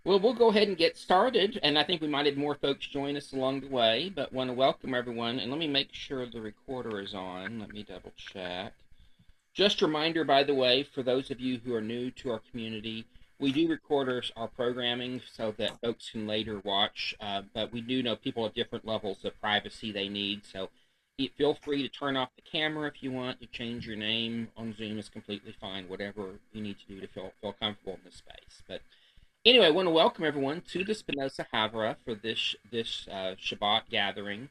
Well, we'll go ahead and get started, and I think we might have more folks join us along the way, but want to welcome everyone. And let me make sure the recorder is on. Let me double check. Just a reminder, by the way, for those of you who are new to our community, we do record our programming so that folks can later watch, but we do know people have different levels of privacy they need, so feel free to turn off the camera if you want to change your name on Zoom is completely fine, whatever you need to do to feel comfortable in this space. But anyway, I want to welcome everyone to the Spinoza Havurah for this Shabbat gathering.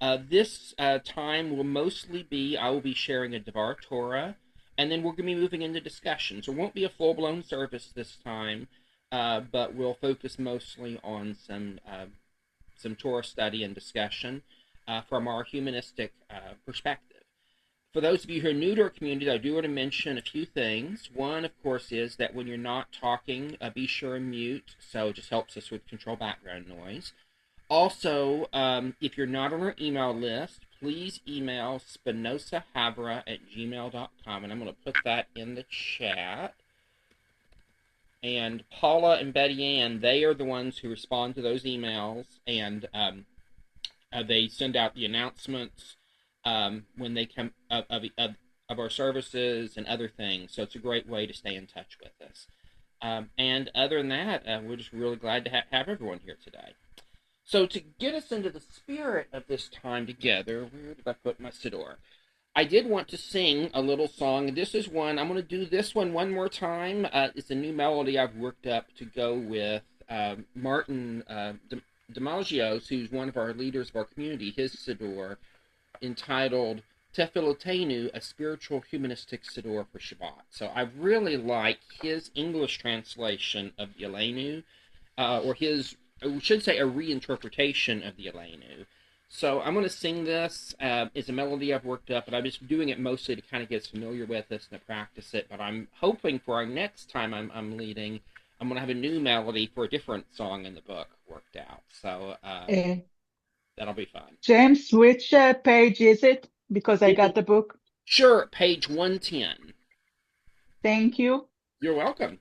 This time will mostly be I will be sharing a Devar Torah, and then we're going to be moving into discussion. So it won't be a full blown service this time, but we'll focus mostly on some Torah study and discussion from our humanistic perspective. For those of you who are new to our community, I do want to mention a few things. One, of course, is that when you're not talking, be sure and mute, so it just helps us with control background noise. Also, if you're not on our email list, please email spinozahavurah@gmail.com, and I'm going to put that in the chat. And Paula and Betty Ann, they are the ones who respond to those emails, and they send out the announcements when they come of our services and other things. So it's a great way to stay in touch with us. And other than that, we're just really glad to have everyone here today. So to get us into the spirit of this time together, where did I put my siddur? I did want to sing a little song. This is one, I'm going to do this one more time. It's a new melody I've worked up to go with Martin Demagios, who's one of our leaders of our community, his siddur, entitled Tefillotenu, a spiritual humanistic siddur for Shabbat. So I really like his English translation of the Aleinu, or his, I should say, a reinterpretation of the Aleinu. So I'm going to sing this. It's a melody I've worked up, and I'm just doing it mostly to kind of get familiar with this and to practice it. But I'm hoping for our next time I'm leading, I'm going to have a new melody for a different song in the book worked out. So Uh, that'll be fun. James, which page is it? Because I It got is, the book. sure, page 110. Thank you. You're welcome.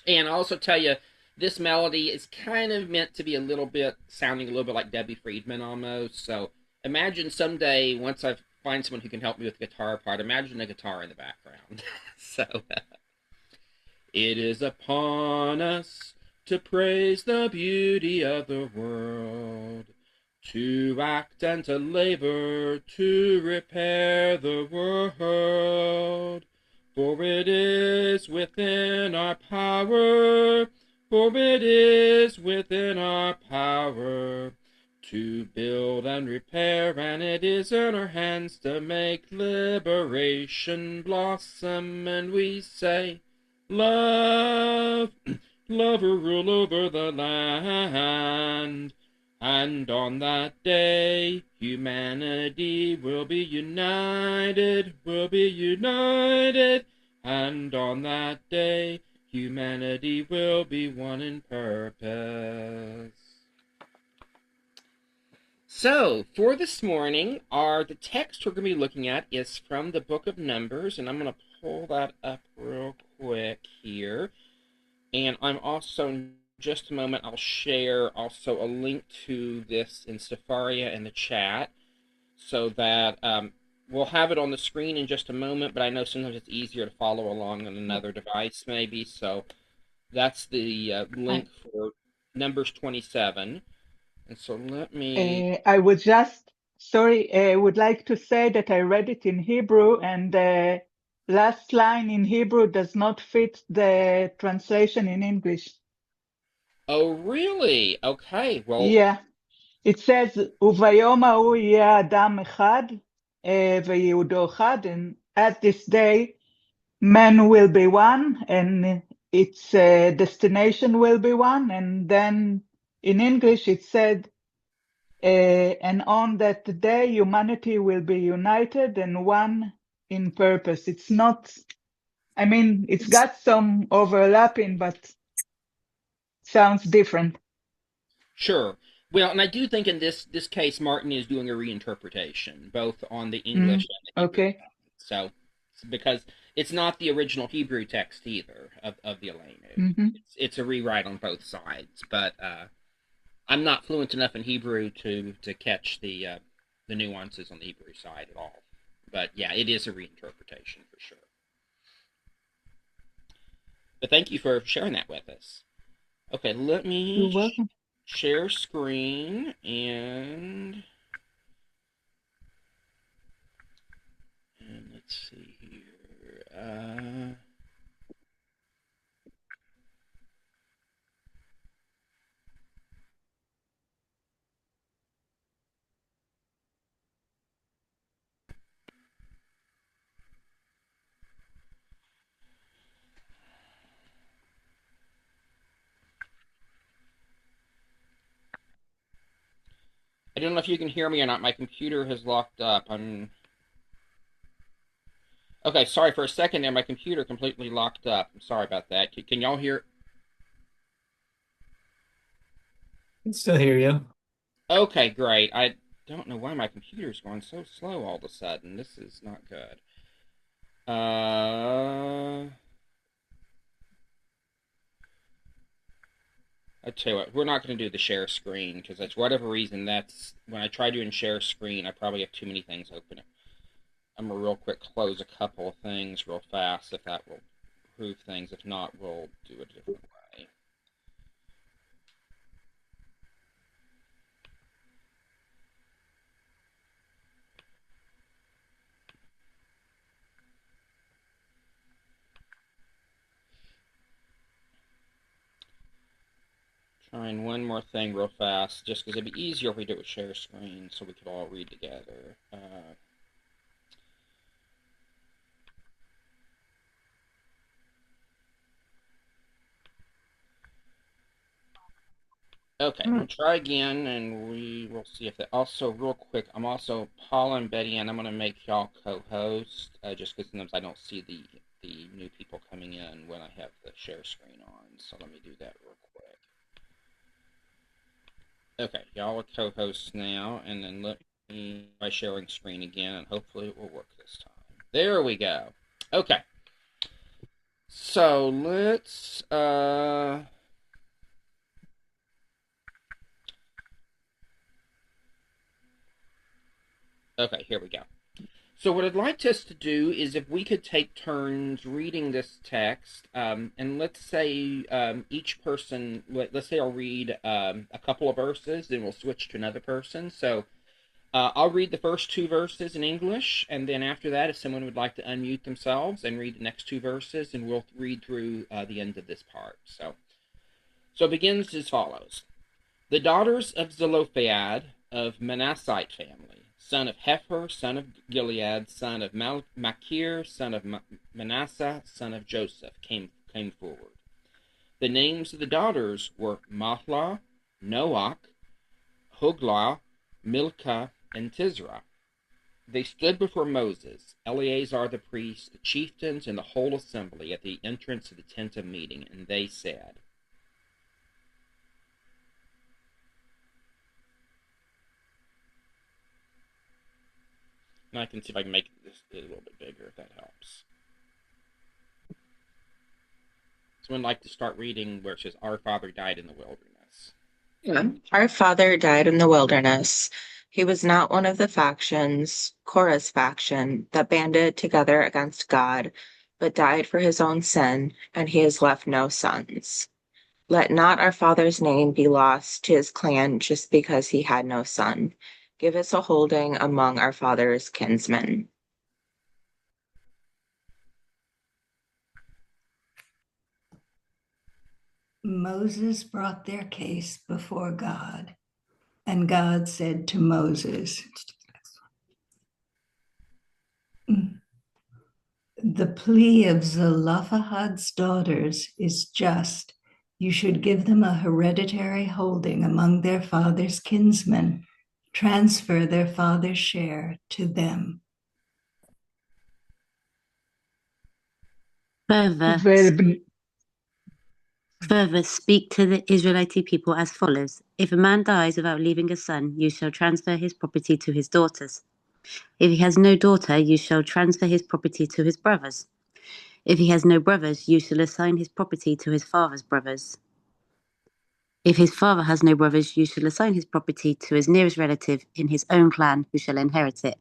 And I'll also tell you, this melody is kind of meant to be a little bit, sounding a little bit like Debbie Friedman almost. So imagine someday, once I find someone who can help me with the guitar part, imagine a guitar in the background. So, it is upon us to praise the beauty of the world, to act and to labor to repair the world. For it is within our power, for it is within our power to build and repair, and it is in our hands to make liberation blossom. And we say, love, love will rule over the land. And on that day, humanity will be united, And on that day, humanity will be one in purpose. So, for this morning, the text we're going to be looking at is from the book of Numbers, and I'm going to pull that up real quick here. And I'm also, in just a moment, I'll share also a link to this in Safaria in the chat so that we'll have it on the screen in just a moment, but I know sometimes it's easier to follow along on another device maybe, so that's the link I, for Numbers 27. And so let me... I would just, sorry, would like to say that I read it in Hebrew, and the last line in Hebrew does not fit the translation in English. Oh, really? Okay, well, Yeah, it says, וביום ההוא יהיה אדם אחד, ויהודו אחד, and at this day, man will be one, and its destination will be one. And then in English, it said, and on that day, humanity will be united and one in purpose. It's not, I mean, it's got some overlapping, but sounds different. sure. Well, and I do think in this case, Martin is doing a reinterpretation, both on the English and the Hebrew Okay. text. So, because It's not the original Hebrew text either of the Aleinu. Mm-hmm. It's a rewrite on both sides, but I'm not fluent enough in Hebrew to catch the nuances on the Hebrew side at all. But yeah, it is a reinterpretation for sure. But thank you for sharing that with us. Okay, let me You're welcome. share screen and let's see here. I don't know if you can hear me or not. My computer has locked up. Okay, sorry for a second there. My computer completely locked up. I'm sorry about that. Can y'all hear? I can still hear you. Okay, great. I don't know why my computer's going so slow all of a sudden. This is not good. I tell you what, we're not going to do the share screen because that's whatever reason. That's when I try doing share screen, I probably have too many things open. I'm gonna real quick close a couple of things real fast if that will prove things. If not, we'll do it a different way. Trying one more thing real fast, just because it'd be easier if we do it with share screen so we could all read together. Okay, we'll try again, and we will see if that. Also, real quick, I'm also Paula and Betty, and I'm gonna make y'all co-host, just because sometimes I don't see the new people coming in when I have the share screen on. So let me do that real quick. Okay, y'all are co-hosts now, and then let me try sharing screen again, and hopefully it will work this time. There we go. Okay. So let's okay, here we go. So what I'd like us to do is if we could take turns reading this text, and let's say each person, let's say I'll read a couple of verses, then we'll switch to another person. So I'll read the first two verses in English, and then after that, if someone would like to unmute themselves and read the next two verses, and we'll read through the end of this part. So it begins as follows. The daughters of Zelophehad of Manassite family, son of Hepher, son of Gilead, son of Machir, son of Manasseh, son of Joseph, came forward. The names of the daughters were Mahlah, Noach, Hoglah, Milcah, and Tisra. They stood before Moses, Eleazar the priest, the chieftains, and the whole assembly at the entrance of the tent of meeting, and they said, and I can see if I can make this a little bit bigger if that helps. Someone like to start reading where it says, Our father died in the wilderness. Yeah. Our father died in the wilderness. He was not one of the factions, Korah's faction, that banded together against God, but died for his own sin, and he has left no sons. Let not our father's name be lost to his clan just because he had no son. Give us a holding among our father's kinsmen. Moses brought their case before God, and God said to Moses, the plea of Zelophehad's daughters is just. You should give them a hereditary holding among their father's kinsmen, transfer their father's share to them. Further, speak to the Israelite people as follows. If a man dies without leaving a son, you shall transfer his property to his daughters. If he has no daughter, you shall transfer his property to his brothers. If he has no brothers, you shall assign his property to his father's brothers. If his father has no brothers, you shall assign his property to his nearest relative in his own clan, who shall inherit it.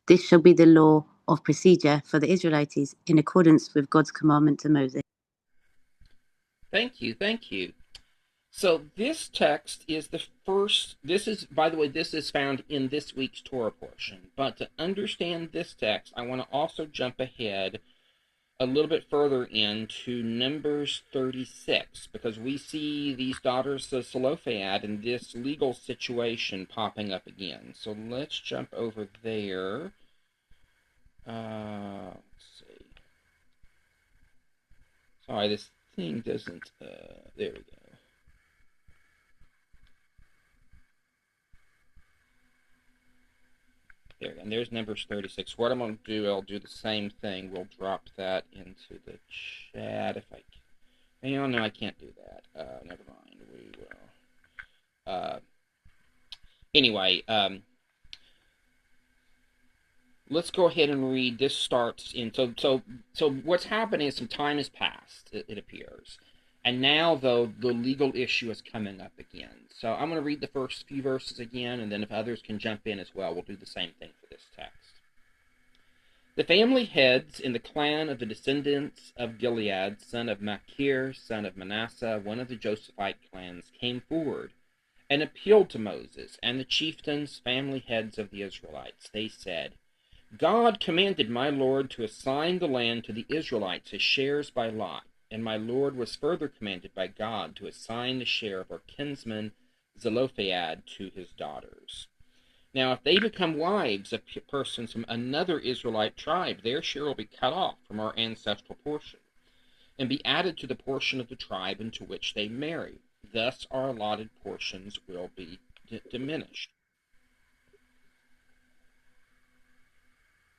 This shall be the law of procedure for the Israelites in accordance with God's commandment to Moses. Thank you, thank you. So this text is the first, this is, by the way, this is found in this week's Torah portion. But to understand this text, I want to also jump ahead a little bit further into Numbers 36, because we see these daughters of Zelophehad and this legal situation popping up again. So let's jump over there. Let's see. Sorry, this thing doesn't, there we go. There, and there's Numbers 36. What I'm going to do, I'll do the same thing. We'll drop that into the chat if I can. Oh, no, I can't do that. Never mind. We will. Anyway, let's go ahead and read. This starts in, so what's happening is some time has passed, it appears. And now, though, the legal issue is coming up again. So I'm going to read the first few verses again, and then if others can jump in as well, we'll do the same thing for this text. The family heads in the clan of the descendants of Gilead, son of Machir, son of Manasseh, one of the Josephite clans, came forward and appealed to Moses and the chieftains, family heads of the Israelites. They said, God commanded my Lord to assign the land to the Israelites as shares by lot. And my Lord was further commanded by God to assign the share of our kinsman Zelophehad to his daughters. Now, if they become wives of persons from another Israelite tribe, their share will be cut off from our ancestral portion, and be added to the portion of the tribe into which they marry. Thus our allotted portions will be diminished.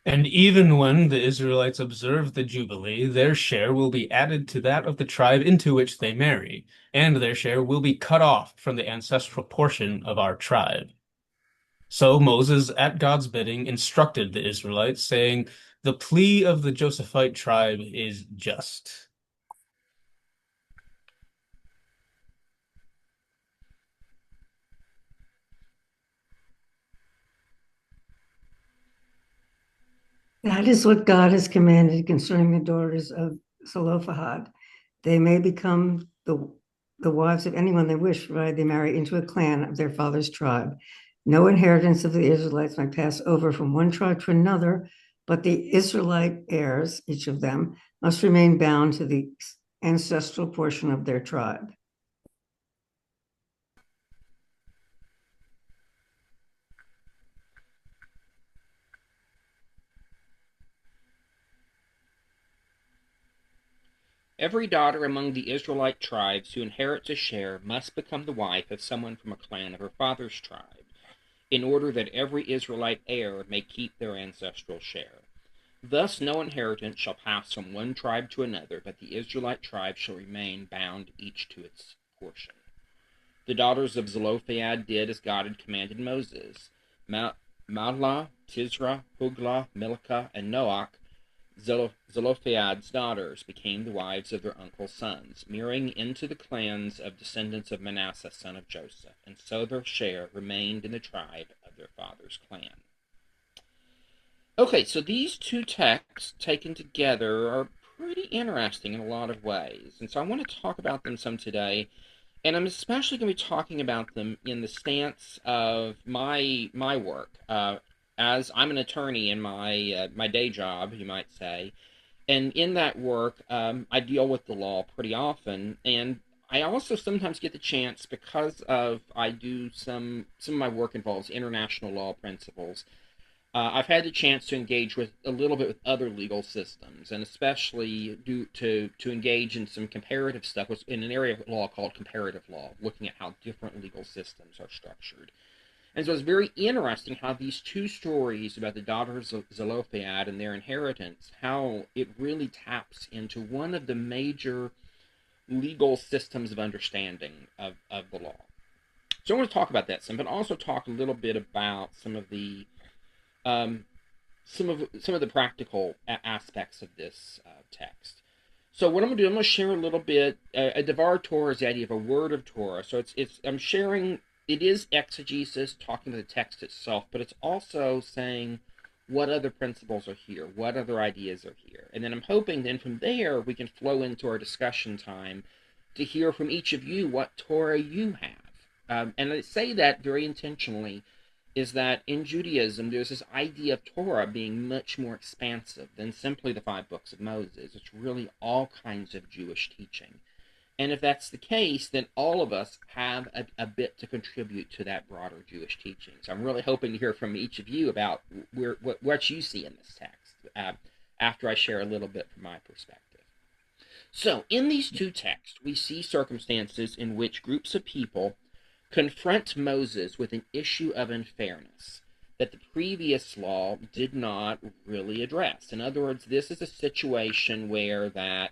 And even when the Israelites observe the Jubilee, their share will be added to that of the tribe into which they marry, and their share will be cut off from the ancestral portion of our tribe. So Moses, at God's bidding, instructed the Israelites, saying, the plea of the Josephite tribe is just. That is what God has commanded concerning the daughters of Zelophehad. They may become the wives of anyone they wish, provided they marry into a clan of their father's tribe. No inheritance of the Israelites might pass over from one tribe to another, but the Israelite heirs, each of them, must remain bound to the ancestral portion of their tribe. Every daughter among the Israelite tribes who inherits a share must become the wife of someone from a clan of her father's tribe, in order that every Israelite heir may keep their ancestral share. Thus no inheritance shall pass from one tribe to another, but the Israelite tribe shall remain bound each to its portion. The daughters of Zelophehad did as God had commanded Moses. Mahlah, Tisra, Huglah, Milcah, and Noach, Zelophehad's daughters, became the wives of their uncle's sons, marrying into the clans of descendants of Manasseh, son of Joseph, and so their share remained in the tribe of their father's clan. Okay, so these two texts taken together are pretty interesting in a lot of ways, and so I want to talk about them some today, and I'm especially going to be talking about them in the stance of my work, as I'm an attorney in my day job, you might say, and in that work, I deal with the law pretty often, and I also sometimes get the chance, because of I do some of my work involves international law principles. I've had the chance to engage with a little bit with other legal systems, and especially to engage in some comparative stuff in an area of law called comparative law, looking at how different legal systems are structured. And so it's very interesting how these two stories about the daughters of Zelophehad and their inheritance, how it really taps into one of the major legal systems of understanding of the law. So I want to talk about that some, but also talk a little bit about some of the practical aspects of this text. So what I'm going to do, I'm going to share a little bit. A Devar Torah is the idea of a word of Torah. So I'm sharing. It is exegesis, talking to the text itself, but it's also saying what other principles are here, what other ideas are here, and then I'm hoping then from there we can flow into our discussion time to hear from each of you what Torah you have. And I say that very intentionally, is that in Judaism there's this idea of Torah being much more expansive than simply the 5 books of Moses. It's really all kinds of Jewish teaching. And if that's the case, then all of us have a bit to contribute to that broader Jewish teaching. So I'm really hoping to hear from each of you about what you see in this text after I share a little bit from my perspective. So in these 2 texts, we see circumstances in which groups of people confront Moses with an issue of unfairness that the previous law did not really address. In other words, this is a situation where that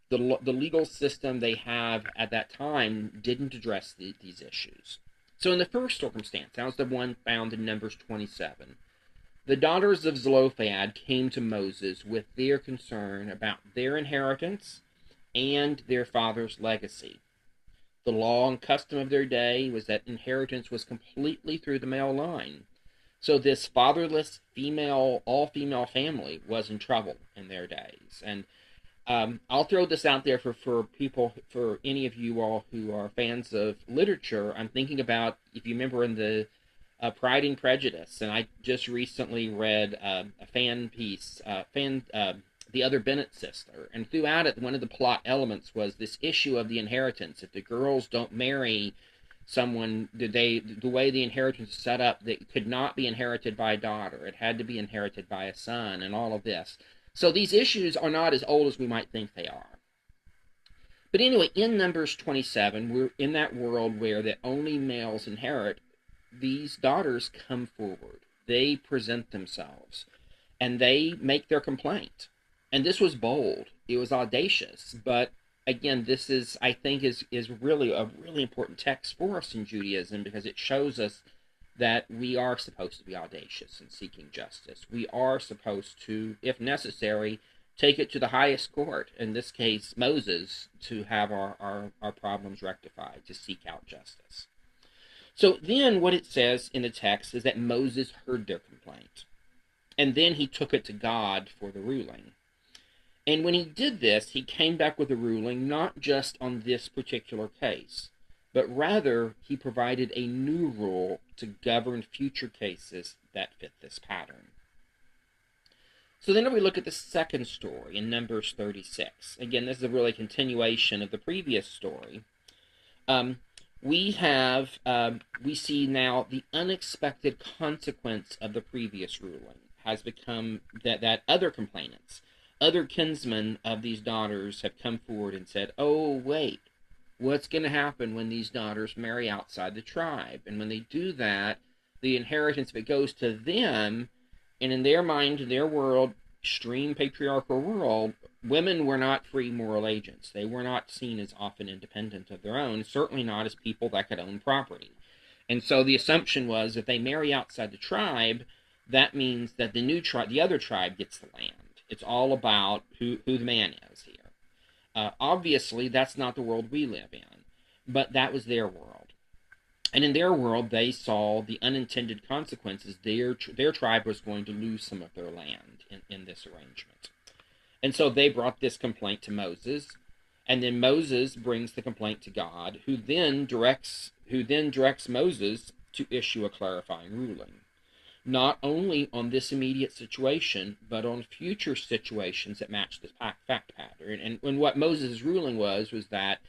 the legal system they have at that time didn't address these issues. So in the first circumstance, that was the one found in Numbers 27, the daughters of Zelophehad came to Moses with their concern about their inheritance and their father's legacy. The law and custom of their day was that inheritance was completely through the male line. So this fatherless all-female family was in trouble in their days. And I'll throw this out there for people, for any of you all who are fans of literature. I'm thinking about, if you remember in the Pride and Prejudice, and I just recently read a fan piece, The Other Bennett Sister, and throughout it, one of the plot elements was this issue of the inheritance. If the girls don't marry someone, the way the inheritance is set up, that could not be inherited by a daughter. It had to be inherited by a son, and all of this. So these issues are not as old as we might think they are. But anyway, in Numbers 27, we're in that world where that only males inherit. These daughters come forward. They present themselves, and they make their complaint. And this was bold. It was audacious. But again, this is, I think, is really a really important text for us in Judaism, because it shows us that we are supposed to be audacious in seeking justice. We are supposed to, if necessary, take it to the highest court, in this case Moses, to have our problems rectified, to seek out justice. So then what it says in the text is that Moses heard their complaint, and then he took it to God for the ruling. And when he did this, he came back with a ruling not just on this particular case, but rather he provided a new rule to govern future cases that fit this pattern. So then if we look at the second story in Numbers 36, again, this is a really continuation of the previous story. We see now the unexpected consequence of the previous ruling has become that other complainants, other kinsmen of these daughters have come forward and said, oh, wait, what's going to happen when these daughters marry outside the tribe? And when they do that, the inheritance, if it goes to them, and in their mind, in their world, extreme patriarchal world, women were not free moral agents. They were not seen as often independent of their own, certainly not as people that could own property. And so the assumption was if they marry outside the tribe, that means that the new tribe, the other tribe, gets the land. It's all about who the man is here. Obviously, that's not the world we live in, but that was their world. And in their world, they saw the unintended consequences. Their tribe was going to lose some of their land in this arrangement. And so they brought this complaint to Moses, and then Moses brings the complaint to God, who then directs Moses to issue a clarifying ruling, not only on this immediate situation, but on future situations that match this fact pattern. And what Moses' ruling was that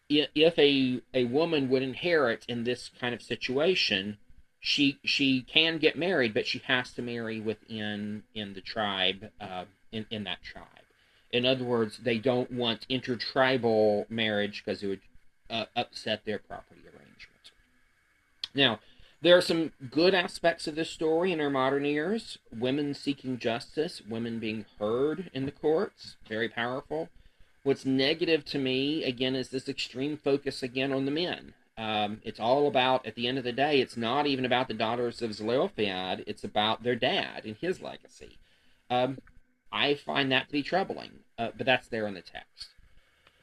if a woman would inherit in this kind of situation, she can get married, but she has to marry within the tribe, in that tribe. In other words, they don't want intertribal marriage because it would upset their property arrangement. Now, there are some good aspects of this story in our modern ears. Women seeking justice, women being heard in the courts, very powerful. What's negative to me, again, is this extreme focus again on the men. It's all about, at the end of the day, it's not even about the daughters of Zelophehad, it's about their dad and his legacy. I find that to be troubling. but that's there in the text.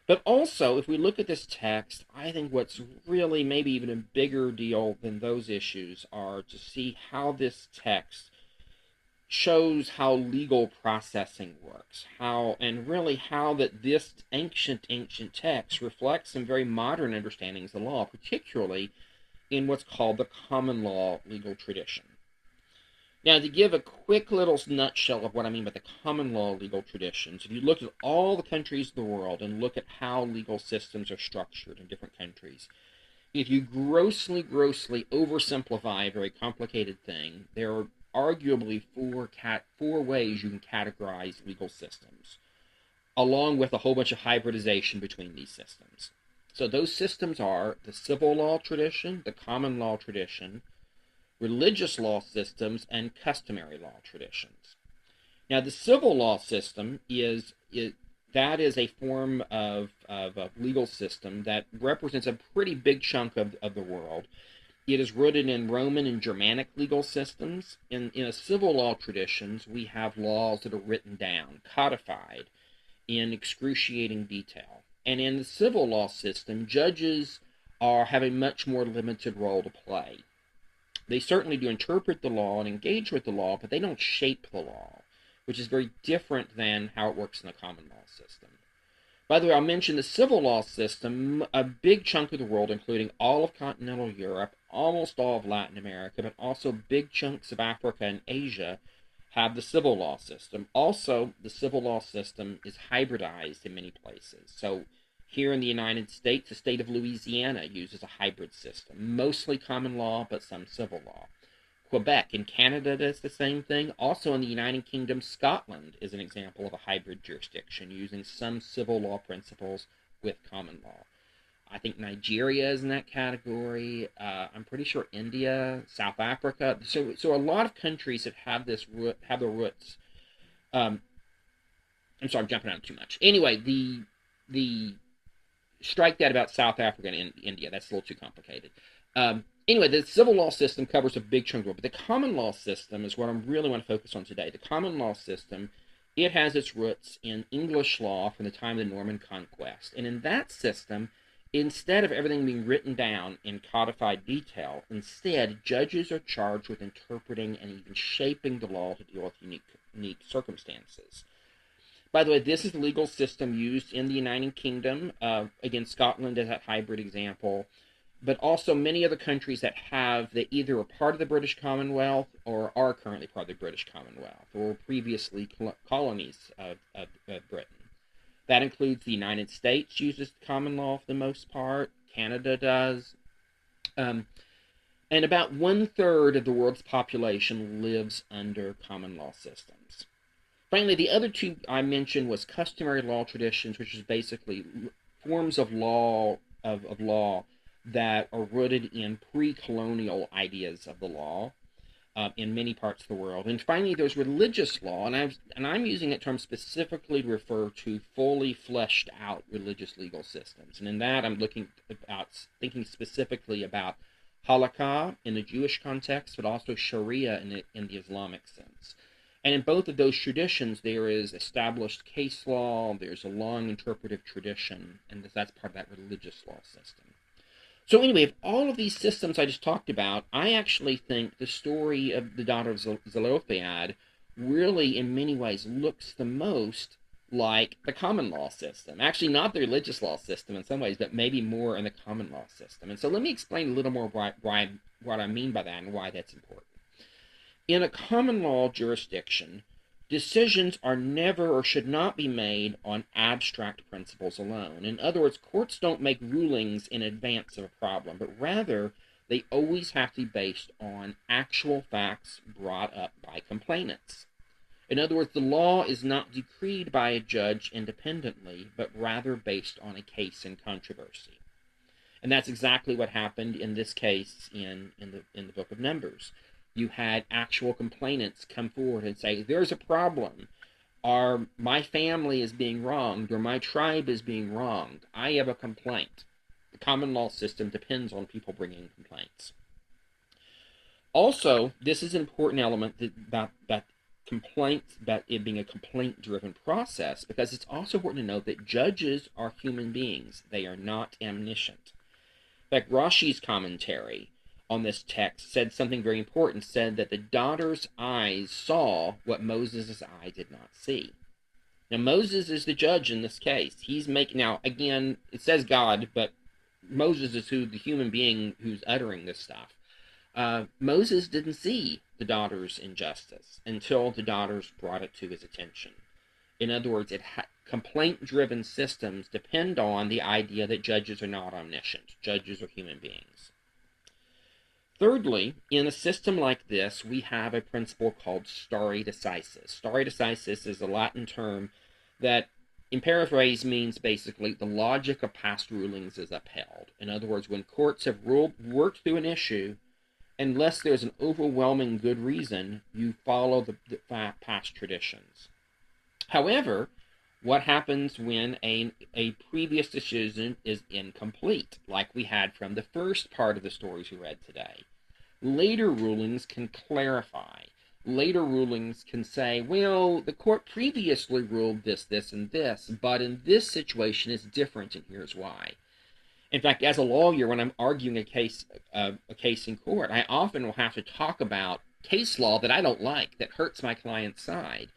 But also, if we look at this text, I think what's really maybe even a bigger deal than those issues are to see how this text shows how legal processing works, and really how that this ancient text reflects some very modern understandings of the law, particularly in what's called the common law legal tradition. Now, to give a quick little nutshell of what I mean by the common law legal traditions, if you look at all the countries of the world and look at how legal systems are structured in different countries, if you grossly oversimplify a very complicated thing, there are arguably four ways you can categorize legal systems, along with a whole bunch of hybridization between these systems. So those systems are the civil law tradition, the common law tradition, religious law systems, and customary law traditions. Now, the civil law system is a form of a legal system that represents a pretty big chunk of the world. It is rooted in Roman and Germanic legal systems. In a civil law traditions, we have laws that are written down, codified in excruciating detail. And in the civil law system, judges have a much more limited role to play. They certainly do interpret the law and engage with the law, but they don't shape the law, which is very different than how it works in the common law system. By the way, I'll mention the civil law system. A big chunk of the world, including all of continental Europe, almost all of Latin America, but also big chunks of Africa and Asia, have the civil law system. Also, the civil law system is hybridized in many places. So here in the United States, the state of Louisiana uses a hybrid system, mostly common law, but some civil law. Quebec in Canada does the same thing. Also in the United Kingdom, Scotland is an example of a hybrid jurisdiction, using some civil law principles with common law. I think Nigeria is in that category. I'm pretty sure India, South Africa. So a lot of countries that have their roots. I'm sorry, I'm jumping out too much. Anyway, the strike that about South Africa and India. That's a little too complicated. Anyway, the civil law system covers a big chunk of it, but the common law system is what I really want to focus on today. The common law system, it has its roots in English law from the time of the Norman Conquest. And in that system, instead of everything being written down in codified detail, instead, judges are charged with interpreting and even shaping the law to deal with unique circumstances. By the way, this is the legal system used in the United Kingdom. Again, Scotland is that hybrid example. But also many other countries that either are part of the British Commonwealth or are currently part of the British Commonwealth or were previously colonies of Britain. That includes the United States uses common law for the most part. Canada does. And about 1/3 of the world's population lives under common law systems. Finally, the other two I mentioned was customary law traditions, which is basically forms of law that are rooted in pre-colonial ideas of the law in many parts of the world. And finally, there's religious law, and I'm using that term specifically to refer to fully fleshed out religious legal systems. And in that, I'm thinking specifically about halakha in the Jewish context, but also Sharia in the Islamic sense. And in both of those traditions, there is established case law, there's a long interpretive tradition, and that's part of that religious law system. So anyway, of all of these systems I just talked about, I actually think the story of the daughter of Zelophehad really, in many ways, looks the most like the common law system. Actually, not the religious law system in some ways, but maybe more in the common law system. And so let me explain a little more what I mean by that and why that's important. In a common law jurisdiction, decisions are never or should not be made on abstract principles alone. In other words, courts don't make rulings in advance of a problem, but rather they always have to be based on actual facts brought up by complainants. In other words, the law is not decreed by a judge independently, but rather based on a case in controversy. And that's exactly what happened in this case in the book of Numbers. You had actual complainants come forward and say, there's a problem. My family is being wronged, or my tribe is being wronged. I have a complaint. The common law system depends on people bringing complaints. Also, this is an important element that complaints about it being a complaint-driven process, because it's also important to note that judges are human beings. They are not omniscient. In fact, Rashi's commentary on this text said something very important, said that the daughter's eyes saw what Moses' eye did not see. Now, Moses is the judge in this case. He's making, now, again, it says God, but Moses is the human being who's uttering this stuff. Moses didn't see the daughter's injustice until the daughters brought it to his attention. In other words, complaint-driven systems depend on the idea that judges are not omniscient. Judges are human beings. Thirdly, in a system like this, we have a principle called stare decisis. Stare decisis is a Latin term that, in paraphrase, means basically the logic of past rulings is upheld. In other words, when courts have worked through an issue, unless there's an overwhelming good reason, you follow the past traditions. However, what happens when a previous decision is incomplete, like we had from the first part of the stories we read today? Later rulings can clarify. Later rulings can say, well, the court previously ruled this, this, and this, but in this situation it's different, and here's why. In fact, as a lawyer, when I'm arguing a case in court, I often will have to talk about case law that I don't like, that hurts my client's side.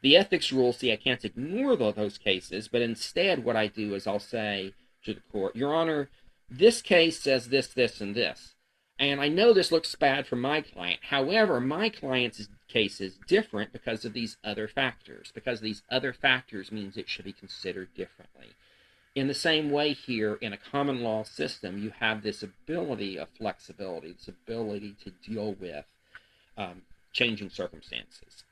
The ethics rules say I can't ignore those cases, but instead what I do is I'll say to the court, Your Honor, this case says this, this, and this. And I know this looks bad for my client. However, my client's case is different because of these other factors. Because these other factors means it should be considered differently. In the same way here, in a common law system, you have this ability of flexibility, this ability to deal with changing circumstances.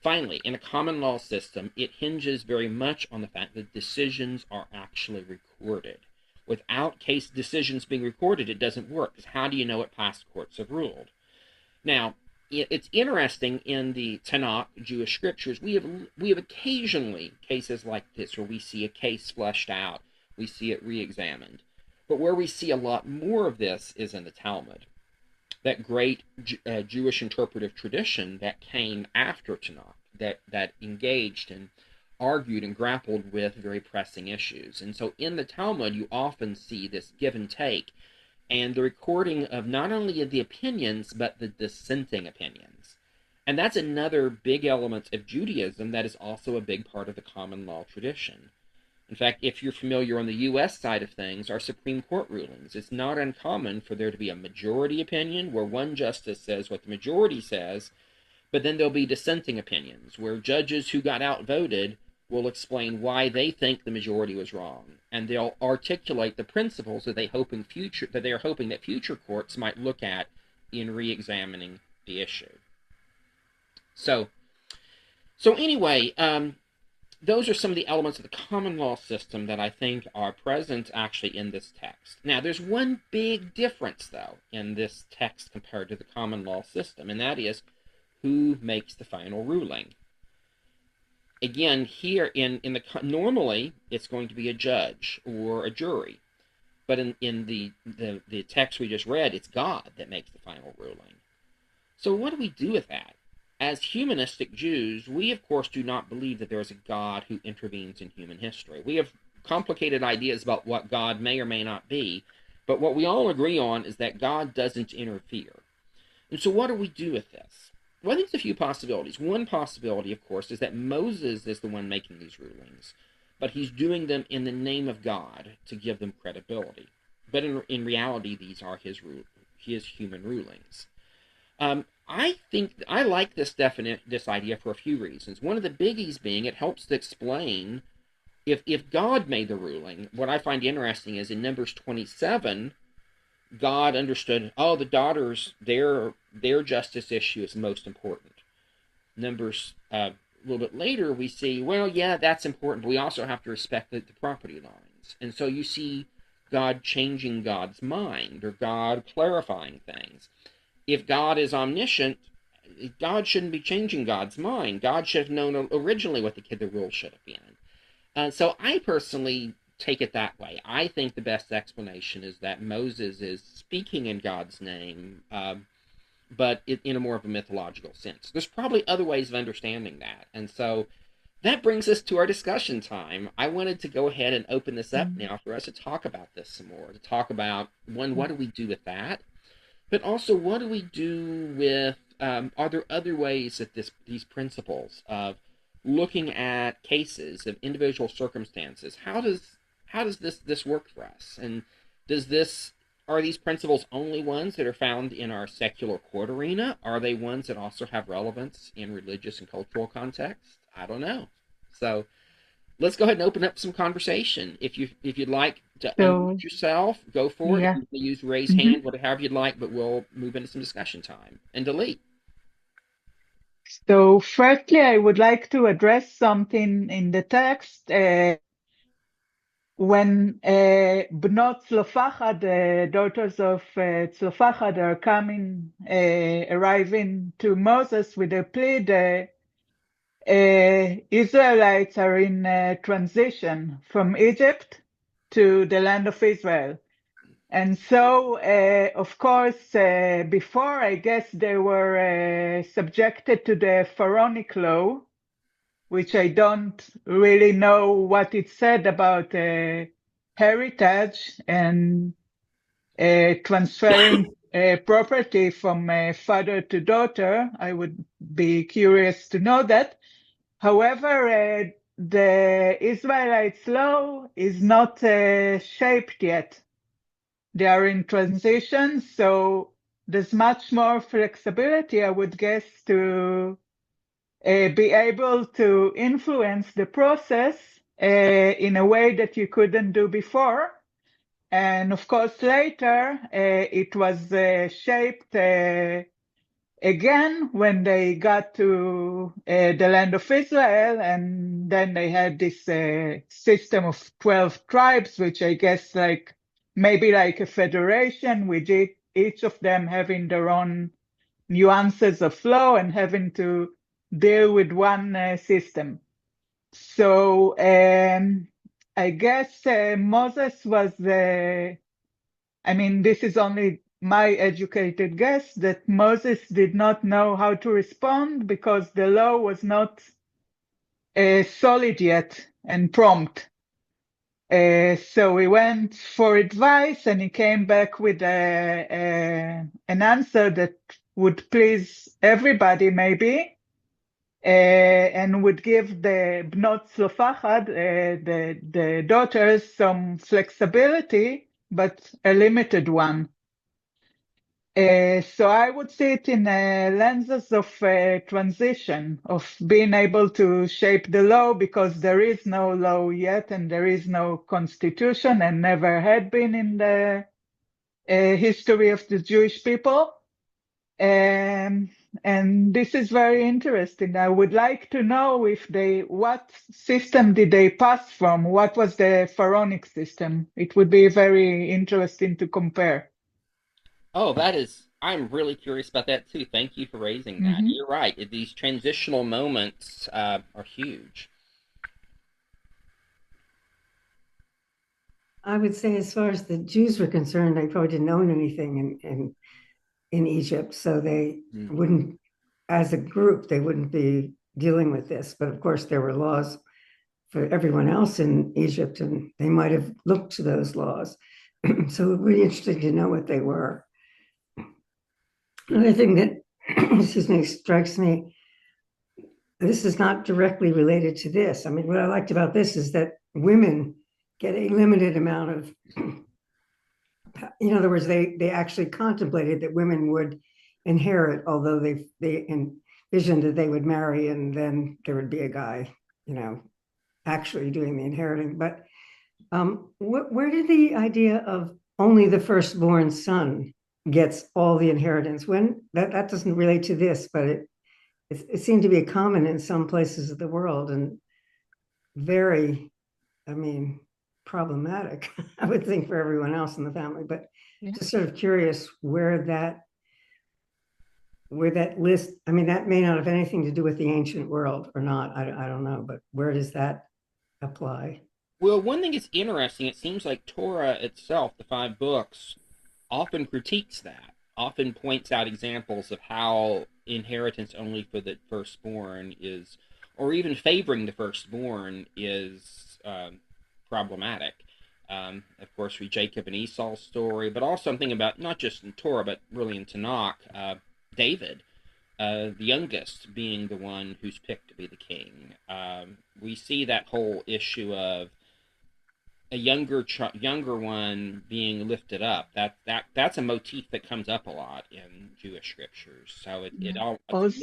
Finally, in a common law system, it hinges very much on the fact that decisions are actually recorded. Without case decisions being recorded, it doesn't work, because how do you know what past courts have ruled? Now, it's interesting, in the Tanakh, Jewish scriptures, we have occasionally cases like this where we see a case fleshed out, we see it re-examined. But where we see a lot more of this is in the Talmud, that great Jewish interpretive tradition that came after Tanakh, that engaged and argued and grappled with very pressing issues. And so in the Talmud, you often see this give and take, and the recording of not only of the opinions, but the dissenting opinions. And that's another big element of Judaism that is also a big part of the common law tradition. In fact, if you're familiar on the U.S. side of things, our Supreme Court rulings, it's not uncommon for there to be a majority opinion where one justice says what the majority says, but then there'll be dissenting opinions where judges who got outvoted will explain why they think the majority was wrong, and they'll articulate the principles that they are hoping that future courts might look at in re-examining the issue. So anyway, those are some of the elements of the common law system that I think are present actually in this text. Now, there's one big difference, though, in this text compared to the common law system, and that is who makes the final ruling. Again, here normally it's going to be a judge or a jury, but in the text we just read, it's God that makes the final ruling. So what do we do with that? As humanistic Jews, we of course do not believe that there is a God who intervenes in human history. We have complicated ideas about what God may or may not be, but what we all agree on is that God doesn't interfere. And so what do we do with this? Well, I think there's a few possibilities. One possibility, of course, is that Moses is the one making these rulings, but he's doing them in the name of God to give them credibility. But in reality, these are his human rulings. I think I like this idea for a few reasons. One of the biggies being it helps to explain if God made the ruling. What I find interesting is in Numbers 27, God understood, the daughters, their justice issue is most important. Numbers, a little bit later, we see, well, yeah, that's important, but we also have to respect the property lines. And so you see God changing God's mind, or God clarifying things. If God is omniscient, God shouldn't be changing God's mind. God should have known originally what the rule should have been. So I personally take it that way. I think the best explanation is that Moses is speaking in God's name, but in a more of a mythological sense. There's probably other ways of understanding that. And so that brings us to our discussion time. I wanted to go ahead and open this up now for us to talk about this some more, to talk about, one, what do we do with that? But also, what do we do with, are there other ways that these principles of looking at cases of individual circumstances, how does this work for us? And are these principles only ones that are found in our secular court arena? Are they ones that also have relevance in religious and cultural context? I don't know. So let's go ahead and open up some conversation. If you'd like to unmute yourself, go for it. Yeah. You can use raise hand, whatever you'd like, but we'll move into some discussion time. And delete. So firstly, I would like to address something in the text. When Bnot Tzlofachad, the daughters of Tzlofachad, are arriving to Moses with a plea, the Israelites are in transition from Egypt to the land of Israel. And so, of course, before, I guess they were subjected to the Pharaonic law, which I don't really know what it said about heritage and transferring property from father to daughter. I would be curious to know that. However, the Israelites' law is not shaped yet. They are in transition, so there's much more flexibility, I would guess, to be able to influence the process in a way that you couldn't do before. And of course, later, it was shaped again when they got to the land of Israel, and then they had this system of 12 tribes, which I guess maybe like a federation, with each of them having their own nuances of law and having to deal with one system. So I guess Moses was, this is only my educated guess, that Moses did not know how to respond because the law was not solid yet and prompt. So he went for advice and he came back with an answer that would please everybody, maybe, and would give the Bnot Tzlofachad, the daughters, some flexibility, but a limited one. So I would see it in lenses of transition, of being able to shape the law, because there is no law yet and there is no constitution and never had been in the history of the Jewish people. And this is very interesting. I would like to know what system did they pass from? What was the Pharaonic system? It would be very interesting to compare. Oh, I'm really curious about that too. Thank you for raising that. You're right. These transitional moments are huge. I would say, as far as the Jews were concerned, they probably didn't own anything in Egypt, so they wouldn't, as a group, they wouldn't be dealing with this. But of course, there were laws for everyone else in Egypt, and they might have looked to those laws. So it would be interesting to know what they were. Another thing that, strikes me, this is not directly related to this. I mean, what I liked about this is that women get a limited amount of, in other words, they actually contemplated that women would inherit, although they envisioned that they would marry and then there would be a guy, actually doing the inheriting. But where did the idea of only the firstborn son gets all the inheritance? When that doesn't relate to this, but it seemed to be common in some places of the world and very, problematic, I would think, for everyone else in the family. But just sort of curious where that list, that may not have anything to do with the ancient world or not. I don't know, but where does that apply? Well, one thing that's interesting, it seems like Torah itself, the 5 books, often critiques that. often points out examples of how inheritance only for the firstborn is, or even favoring the firstborn is problematic. Of course, we Jacob and Esau's story, but also something about not just in Torah, but really in Tanakh, David, the youngest, being the one who's picked to be the king. We see that whole issue of a younger one being lifted up. That's a motif that comes up a lot in Jewish scriptures. So it all Also,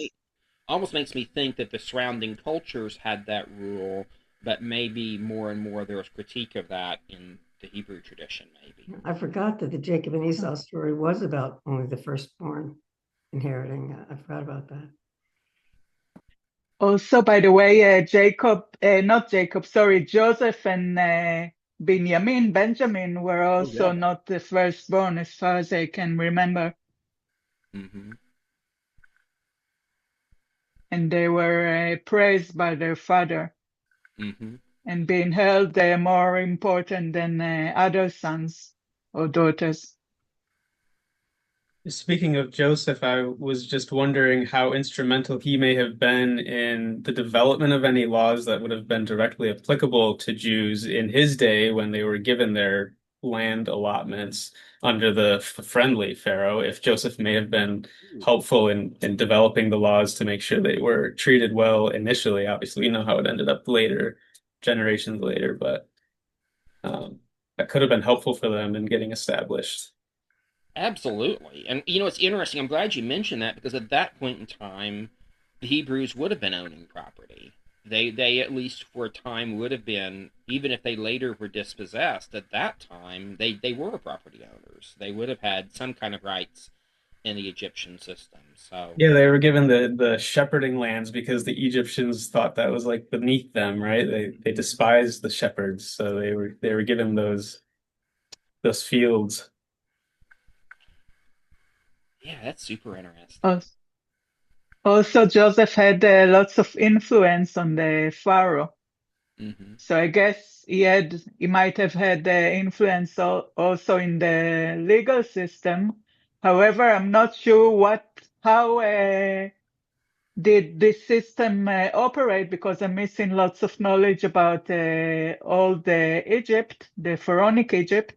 almost makes me think that the surrounding cultures had that rule, but maybe more and more there was critique of that in the Hebrew tradition. Maybe I forgot that the Jacob and Esau story was about only the firstborn inheriting. I forgot about that. Also, by the way, not Jacob, sorry, Joseph and Benjamin were also not the firstborn as far as I can remember. Mm-hmm. And they were praised by their father Mm-hmm. and being held more important than other sons or daughters. Speaking of Joseph, I was just wondering how instrumental he may have been in the development of any laws that would have been directly applicable to Jews in his day when they were given their land allotments under the friendly Pharaoh, if Joseph may have been helpful in developing the laws to make sure they were treated well initially. Obviously, you know how it ended up later, generations later, but that could have been helpful for them in getting established. Absolutely. And it's interesting. I'm glad you mentioned that, because at that point in time, the Hebrews would have been owning property. They at least for a time would have been, even if they later were dispossessed, at that time they were property owners. They would have had some kind of rights in the Egyptian system. So Yeah, they were given the shepherding lands because the Egyptians thought that was like beneath them, right? They despised the shepherds, so they were given those fields. yeah, that's super interesting. Als- Also, Joseph had lots of influence on the Pharaoh. Mm-hmm. So I guess he might have had influence also in the legal system. However, I'm not sure how did this system operate, because I'm missing lots of knowledge about all the Egypt, the pharaonic Egypt.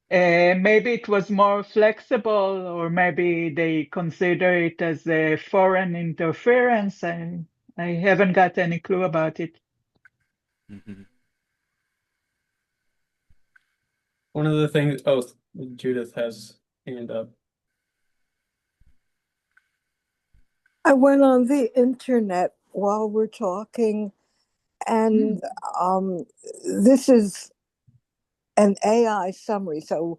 Maybe it was more flexible, or maybe they consider it as a foreign interference. I haven't got any clue about it. Mm-hmm. One of the things, oh, Judith has hand up. I went on the internet while we're talking, and this is an AI summary, so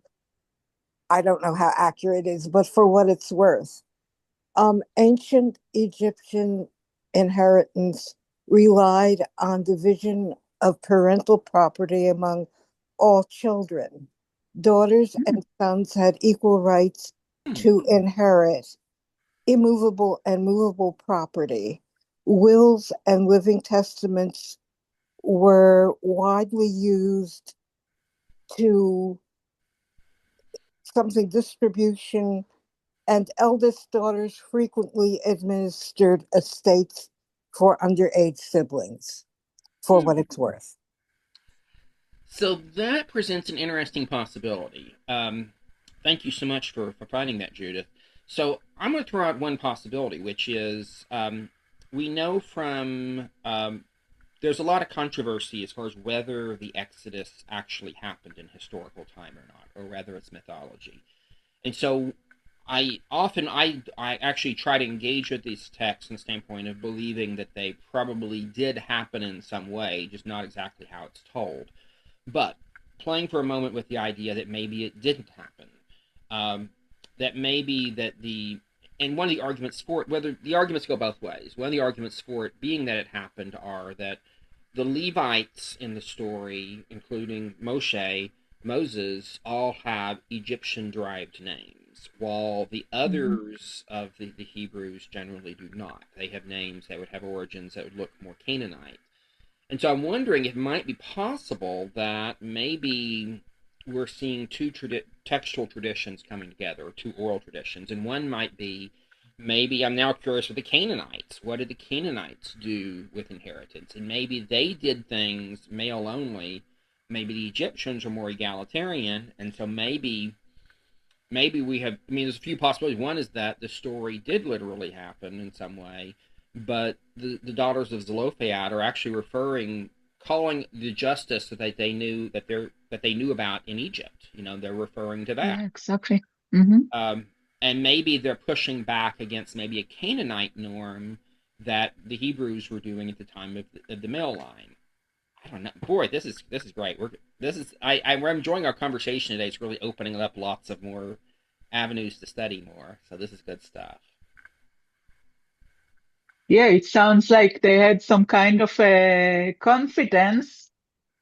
I don't know how accurate it is, but for what it's worth, ancient Egyptian inheritance relied on division of parental property among all children. Daughters and sons had equal rights to inherit immovable and movable property. Wills and living testaments were widely used to something distribution, and eldest daughters frequently administered estates for underage siblings, for what it's worth. So that presents an interesting possibility. Thank you so much for finding that, Judith. So I'm going to throw out one possibility, which is we know from there's a lot of controversy as far as whether the Exodus actually happened in historical time or not, or whether it's mythology. And so I actually try to engage with these texts from the standpoint of believing that they probably did happen in some way, just not exactly how it's told. But playing for a moment with the idea that maybe it didn't happen, that maybe that the and one of the arguments for it, whether the arguments go both ways. One of the arguments for it being that it happened are that the Levites in the story, including Moses, all have Egyptian-derived names, while the others of the Hebrews generally do not. They have names that would have origins that would look more Canaanite. And so I'm wondering if it might be possible that maybe we're seeing two textual traditions coming together, two oral traditions, and one might be, maybe I'm now curious with the Canaanites. What did the Canaanites do with inheritance? And maybe they did things male only. Maybe the Egyptians were more egalitarian, and so maybe we have, I mean, there's a few possibilities. One is that the story did literally happen in some way, but the daughters of Zelophehad are actually calling the justice that they knew about in Egypt. They're referring to that. Yeah, exactly. Mm-hmm. And maybe they're pushing back against maybe a Canaanite norm that the Hebrews were doing at the time of the male line. I don't know. Boy, this is great. I'm enjoying our conversation today. It's really opening up lots of more avenues to study more. So this is good stuff. Yeah, it sounds like they had some kind of confidence,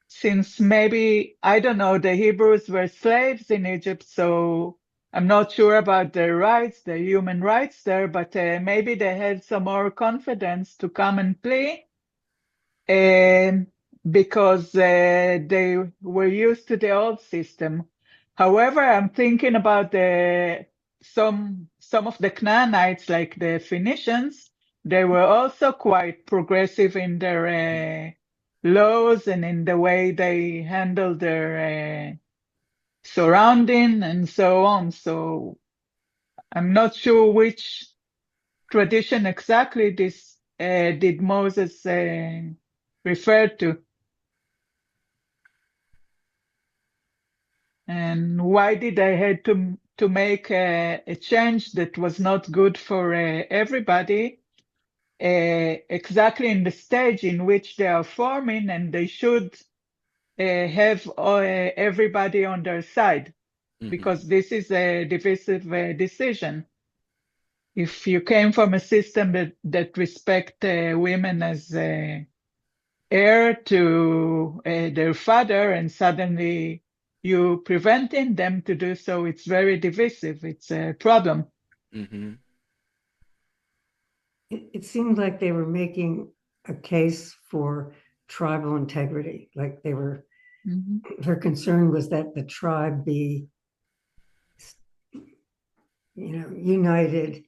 since maybe, I don't know, the Hebrews were slaves in Egypt, so I'm not sure about their rights, the human rights there, but maybe they had some more confidence to come and plea, because they were used to the old system. However, I'm thinking about some of the Canaanites, like the Phoenicians. They were also quite progressive in their laws and in the way they handled their surrounding and so on. So I'm not sure which tradition exactly this did Moses refer to. And why did I had to make a change that was not good for everybody, exactly in the stage in which they are forming, and they should have everybody on their side, because this is a divisive decision. If you came from a system that respect women as heir to their father, and suddenly you preventing them to do so, it's very divisive. It's a problem. Mm-hmm. It seemed like they were making a case for tribal integrity, like they were. Her concern was that the tribe be, united,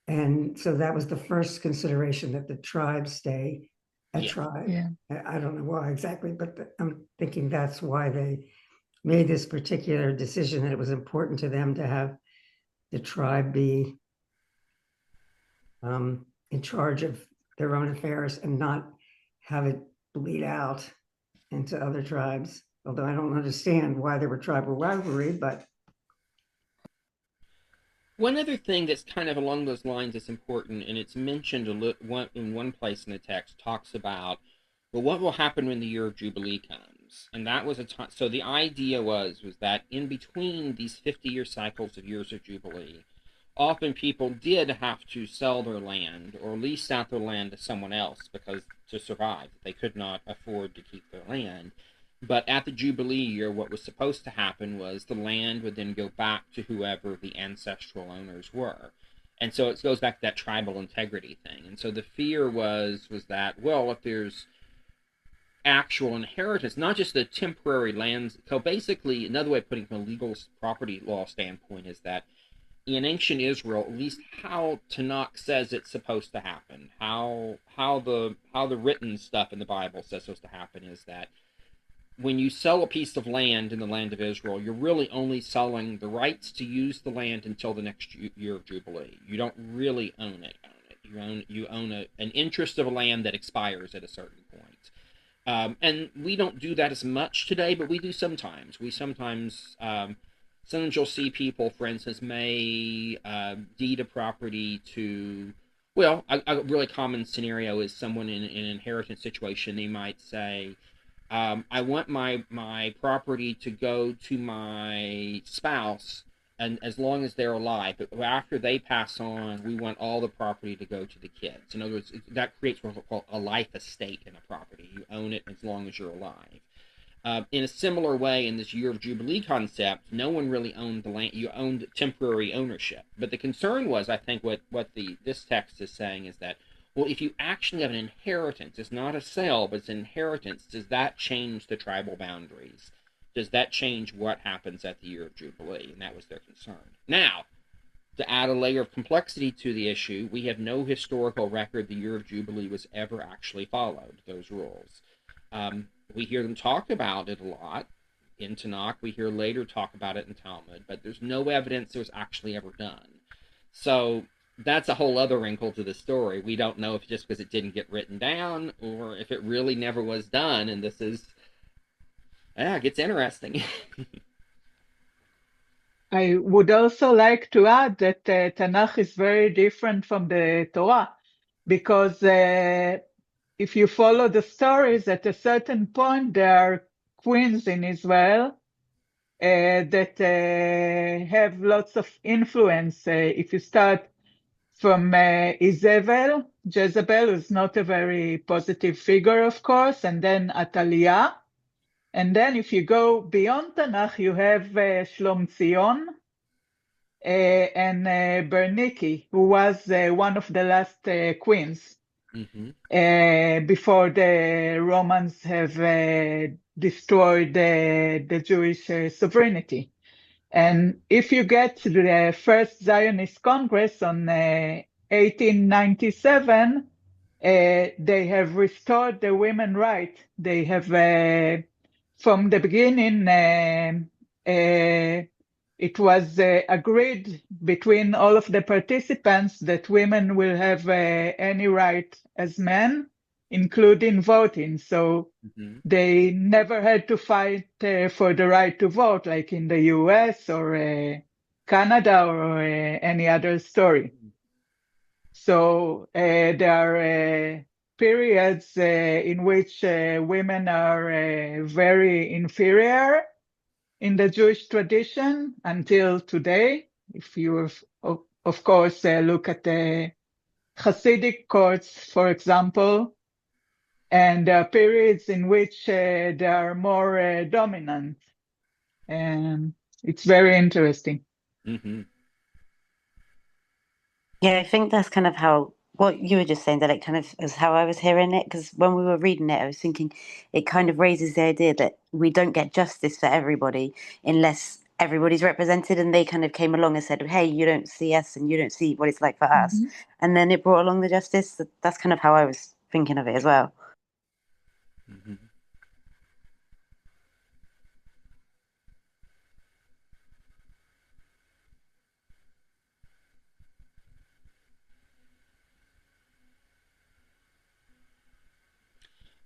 and so that was the first consideration, that the tribe stay a tribe. Yeah. I don't know why exactly, but I'm thinking that's why they made this particular decision, that it was important to them to have the tribe be in charge of their own affairs and not have it bleed out into other tribes. Although I don't understand why there were tribal rivalry, but one other thing that's kind of along those lines that's important, and it's mentioned in one place in the text, talks about, well, what will happen when the year of Jubilee comes? And that was a time. So the idea was that in between these 50-year cycles of years of Jubilee, often people did have to sell their land or lease out their land to someone else to survive. They could not afford to keep their land. But at the Jubilee year, what was supposed to happen was the land would then go back to whoever the ancestral owners were. And so it goes back to that tribal integrity thing. And so the fear was that, well, if there's actual inheritance, not just the temporary lands. So basically, another way of putting it from a legal property law standpoint is that in ancient Israel, at least how Tanakh says it's supposed to happen, how the written stuff in the Bible says it's supposed to happen, is that when you sell a piece of land in the land of Israel, you're really only selling the rights to use the land until the next year of Jubilee. You don't really own it. You own an interest of a land that expires at a certain point. And we don't do that as much today, but we do sometimes. Sometimes you'll see people, for instance, may deed a property to, well, a really common scenario is someone in an inheritance situation. They might say, I want my property to go to my spouse, and as long as they're alive. But after they pass on, we want all the property to go to the kids. In other words, that creates what we call a life estate in a property. You own it as long as you're alive. In a similar way, in this year of Jubilee concept, no one really owned the land. You owned temporary ownership. But the concern was, I think, what this text is saying is that, well, if you actually have an inheritance, it's not a sale, but it's an inheritance, does that change the tribal boundaries? does that change what happens at the year of Jubilee? And that was their concern. Now, to add a layer of complexity to the issue, we have no historical record the year of Jubilee was ever actually followed, those rules. We hear them talk about it a lot in Tanakh. We hear later talk about it in Talmud, but there's no evidence it was actually ever done. So that's a whole other wrinkle to the story. We don't know if just because it didn't get written down or if it really never was done. And this is, it gets interesting. I would also like to add that Tanakh is very different from the Torah, because if you follow the stories, at a certain point there are queens in Israel that have lots of influence. If you start from Jezebel is not a very positive figure, of course, and then Atalia. And then if you go beyond Tanakh, you have Shlom Zion and Berniki, who was one of the last queens before the Romans have destroyed the Jewish sovereignty. And if you get to the first Zionist Congress on 1897, they have restored the women's right. They have, from the beginning, it was agreed between all of the participants that women will have any right as men, including voting. So they never had to fight for the right to vote, like in the US or Canada or any other story. So there are periods in which women are very inferior in the Jewish tradition until today. If you, of course, look at the Hasidic courts, for example, and there are periods in which they are more dominant. And it's very interesting. Yeah, I think that's kind of how what you were just saying, that it kind of is how I was hearing it. Because when we were reading it, I was thinking it kind of raises the idea that we don't get justice for everybody unless everybody's represented. And they kind of came along and said, "Hey, you don't see us, and you don't see what it's like for us." And then it brought along the justice. That's kind of how I was thinking of it as well.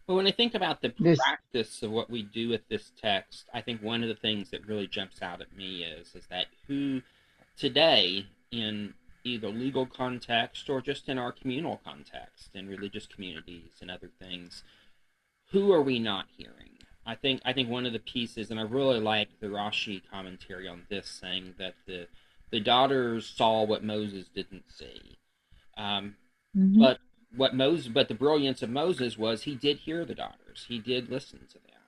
But when I think about the practice of what we do with this text, I think one of the things that really jumps out at me is that who today, in either legal context or just in our communal context, in religious communities and other things, who are we not hearing? I think one of the pieces, and I really like the Rashi commentary on this, saying that the daughters saw what Moses didn't see. But the brilliance of Moses was he did hear the daughters. He did listen to them.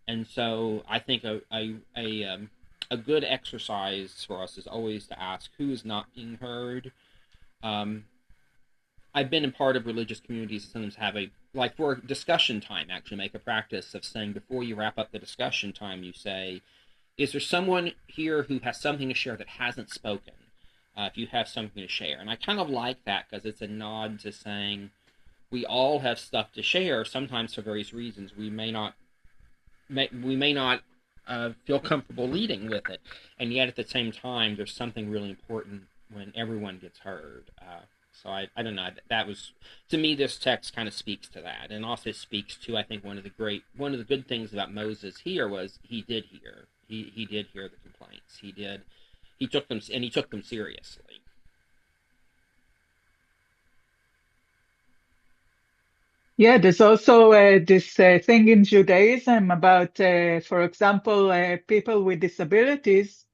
And so I think a good exercise for us is always to ask who is not being heard. I've been in part of religious communities that sometimes have for discussion time, actually make a practice of saying before you wrap up the discussion time, you say, is there someone here who has something to share that hasn't spoken? If you have something to share. And I kind of like that because it's a nod to saying we all have stuff to share, sometimes for various reasons. We may not feel comfortable leading with it. And yet at the same time, there's something really important when everyone gets heard. So I don't know, that was, to me, this text kind of speaks to that. And also speaks to, I think, one of the good things about Moses here was he did hear. He did hear the complaints. He took them seriously. Yeah, there's also this thing in Judaism about, for example, people with disabilities.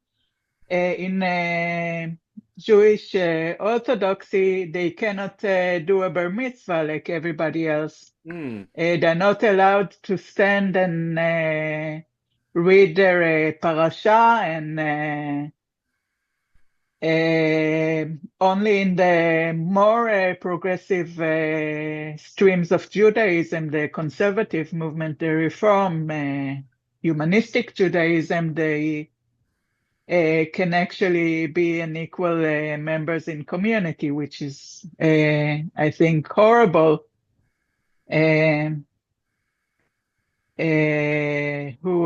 In Jewish Orthodoxy, they cannot do a bar mitzvah like everybody else. They're not allowed to stand and read their parasha, and only in the more progressive streams of Judaism, the conservative movement, the Reform, humanistic Judaism, they can actually be an equal members in community, which is, I think, horrible. Who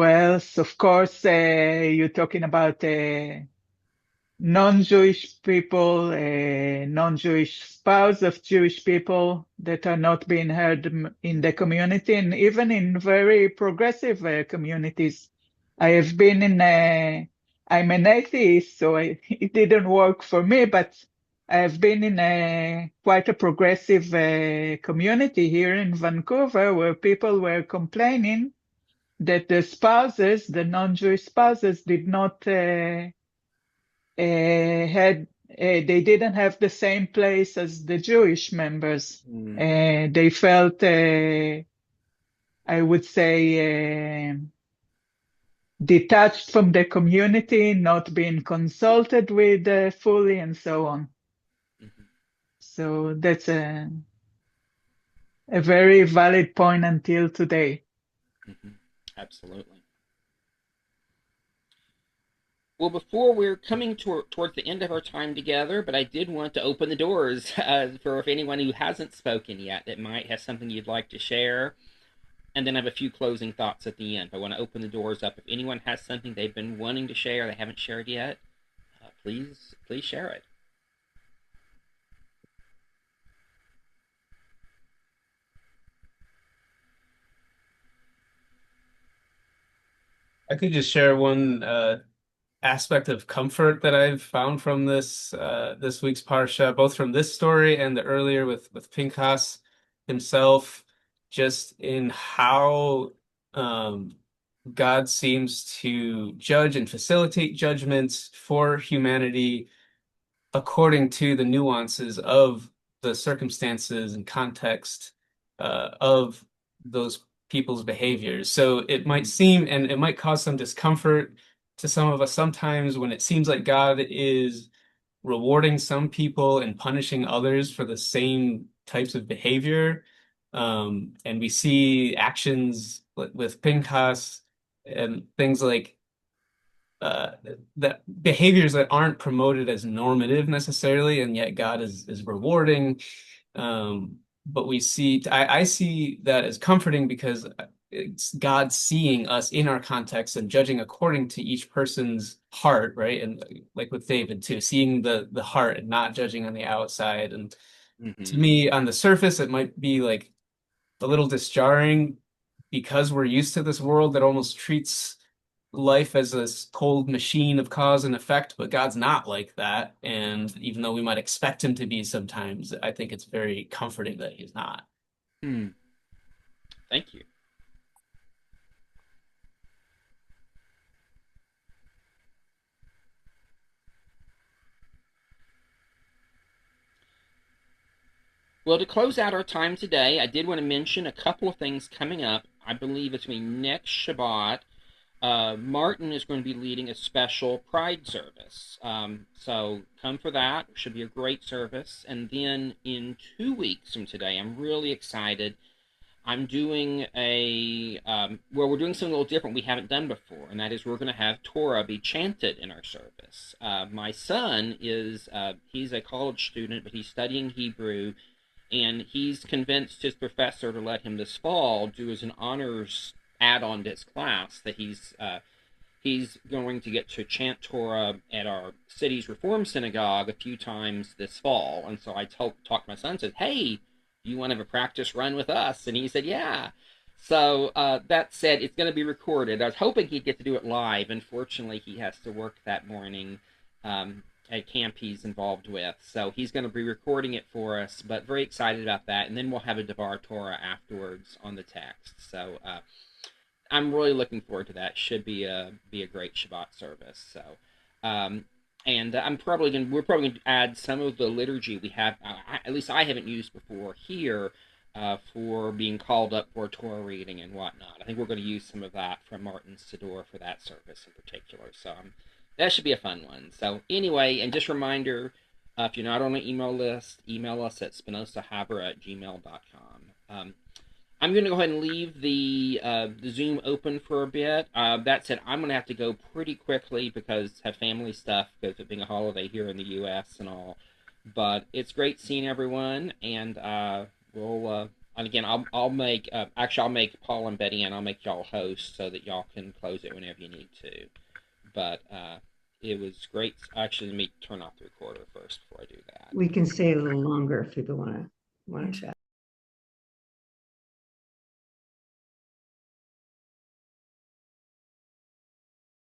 else? Of course, you're talking about non-Jewish people, non-Jewish spouse of Jewish people that are not being heard in the community, and even in very progressive communities. I have been I'm an atheist, so it didn't work for me, but I have been in quite a progressive community here in Vancouver where people were complaining that the spouses, the non-Jewish spouses, did not they didn't have the same place as the Jewish members. They felt, I would say, detached from the community, not being consulted with fully, and so on. So that's a very valid point until today. Absolutely. Well, before we're coming towards the end of our time together, but I did want to open the doors for if anyone who hasn't spoken yet that might have something you'd like to share. And then I have a few closing thoughts at the end. I want to open the doors up. If anyone has something they've been wanting to share they haven't shared yet, please share it. I could just share one aspect of comfort that I've found from this week's Parsha, both from this story and the earlier with Pinchas himself, just in how God seems to judge and facilitate judgments for humanity according to the nuances of the circumstances and context of those people's behaviors. So it might seem, and it might cause some discomfort to some of us sometimes when it seems like God is rewarding some people and punishing others for the same types of behavior. And we see actions with Pinchas and things like that behaviors that aren't promoted as normative necessarily, and yet God is rewarding. But I see that as comforting because it's God seeing us in our context and judging according to each person's heart, right? And like with David too, seeing the heart and not judging on the outside. And to me, on the surface, it might be like a little disjarring because we're used to this world that almost treats life as this cold machine of cause and effect, but God's not like that. And even though we might expect him to be sometimes, I think it's very comforting that he's not. Thank you. Well, to close out our time today, I did want to mention a couple of things coming up. I believe it's going to be next Shabbat. Martin is going to be leading a special Pride service. So come for that. It should be a great service. And then in 2 weeks from today, I'm really excited. I'm doing we're doing something a little different we haven't done before, and that is we're going to have Torah be chanted in our service. My son he's a college student, but he's studying Hebrew, and he's convinced his professor to let him this fall do as an honors add-on to his class that he's going to get to chant Torah at our city's Reform Synagogue a few times this fall. And so I talked to my son and said, hey, you want to have a practice run with us? And he said, yeah. So that said, it's going to be recorded. I was hoping he'd get to do it live. Unfortunately, he has to work that morning at camp he's involved with. So he's going to be recording it for us, but very excited about that. And then we'll have a Devar Torah afterwards on the text. So I'm really looking forward to that. Should be a great Shabbat service. So, and we're probably going to add some of the liturgy we have, at least I haven't used before here, for being called up for Torah reading and whatnot. I think we're going to use some of that from Martin's Siddur for that service in particular. So that should be a fun one. So anyway, and just a reminder, if you're not on the email list, email us at spinozahavurah@gmail.com. I'm going to go ahead and leave the Zoom open for a bit. That said, I'm going to have to go pretty quickly because I have family stuff because of being a holiday here in the U.S. and all. But it's great seeing everyone, and and again, I'll make actually I'll make Paul and Betty and I'll make y'all hosts so that y'all can close it whenever you need to. But it was great. Actually, let me turn off the recorder first before I do that. We can stay a little longer if people want to chat.